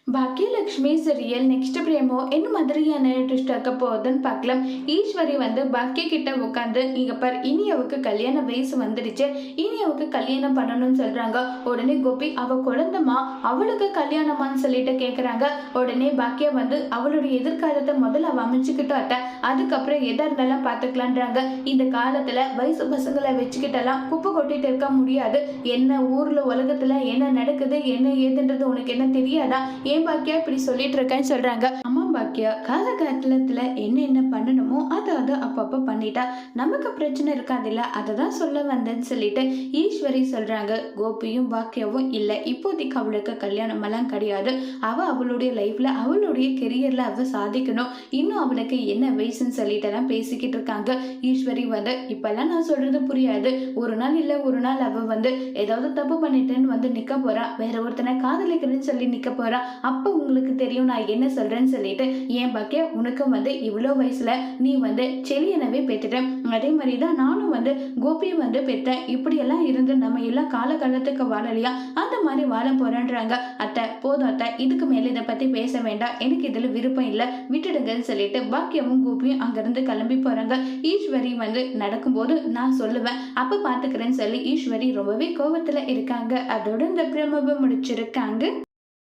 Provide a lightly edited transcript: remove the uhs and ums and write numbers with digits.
Baakiyalakshmi serial next பிரேமோ என்ன மாதிரியான twist ஆக்க போகுதுன்னு பார்க்கலாம். ஈஸ்வரி பாக்கிய கிட்ட உட்காந்து இங்க பார், இனி அவக்கு கல்யாண வயசு வந்துடுச்சு, இனி அவக்கு கல்யாணம் பண்ணணும்னு சொல்றாங்க. உடனே கோபி அவ குழந்தைமா, அவளுக்கு கல்யாணமான்னு சொல்லிட்டு கேக்குறாங்க. உடனே பாக்கியா அவளுடைய எதிர்காலத்தை முதல்ல அவ அமைச்சுக்கிட்டாட்ட, அதுக்கப்புறம் எதா இருந்தாலும் பார்த்துக்கலான்றாங்க. இந்த காலத்துல வயசு பசங்களை வச்சுக்கிட்டெல்லாம் குப்பை கொட்டிட்டு இருக்க முடியாது. என்ன ஊர்ல உலகத்துல என்ன நடக்குது என்ன ஏதுன்றது உனக்கு என்ன தெரியாதா? ஏன் பாக்கியா இப்படி சொல்லிட்டு இருக்கேன்னு சொல்றாங்க. அம்மா பாக்கியா காலகட்டத்துல என்ன பண்ணணுமோ அதாவது அப்பப்ப பண்ணிட்டா நமக்கு பிரச்சனை இருக்காதுல்ல, அதை தான் சொல்ல வந்தேன்னு சொல்லிட்டு ஈஸ்வரி சொல்றாங்க. கோபியும் பாக்கியாவும் இல்ல, இப்போதைக்கு அவளுக்கு கல்யாணம் எல்லாம் கிடையாது. அவளுடைய லைஃப்ல அவளுடைய கெரியர்ல அவ சாதிக்கணும், இன்னும் அவளுக்கு என்ன வயசுன்னு சொல்லிட்டு எல்லாம் பேசிக்கிட்டு இருக்காங்க. ஈஸ்வரி இப்பெல்லாம் நான் சொல்றது புரியாது, ஒரு நாள் இல்ல ஒரு நாள் அவ ஏதாவது தப்பு பண்ணிட்டேன்னு நிக்க போறா, வேற ஒருத்தனை காதலிக்கிறேன்னு சொல்லி நிக்க போறா. அப்ப உங்களுக்கு தெரியும் நான் என்ன சொல்றேன்னு சொல்லிட்டு, ஏன் பாக்கியா உனக்கும் இவ்வளோ வயசுல நீ செலியனவே பெற்றுட்டேன், அதே மாதிரிதான் நானும் கோபியை பெற்றேன். இப்படி எல்லாம் இருந்து நம்ம எல்லாம் காலகாலத்துக்கு வாழலையா, அந்த மாதிரி வாழ போறேன்றாங்க. அத்தை போதும் அத்தை, இதுக்கு மேல இதை பத்தி பேச வேண்டாம், எனக்கு இதுல விருப்பம் இல்லை, விட்டுடுங்கன்னு சொல்லிட்டு பாக்கியமும் கோபியும் அங்கிருந்து கிளம்பி போறாங்க. ஈஸ்வரி நடக்கும்போது நான் சொல்லுவேன், அப்ப பாத்துக்கிறேன்னு சொல்லி ஈஸ்வரி ரொம்பவே கோபத்துல இருக்காங்க. அதோட இந்த பிரமபம் முடிச்சிருக்காங்க.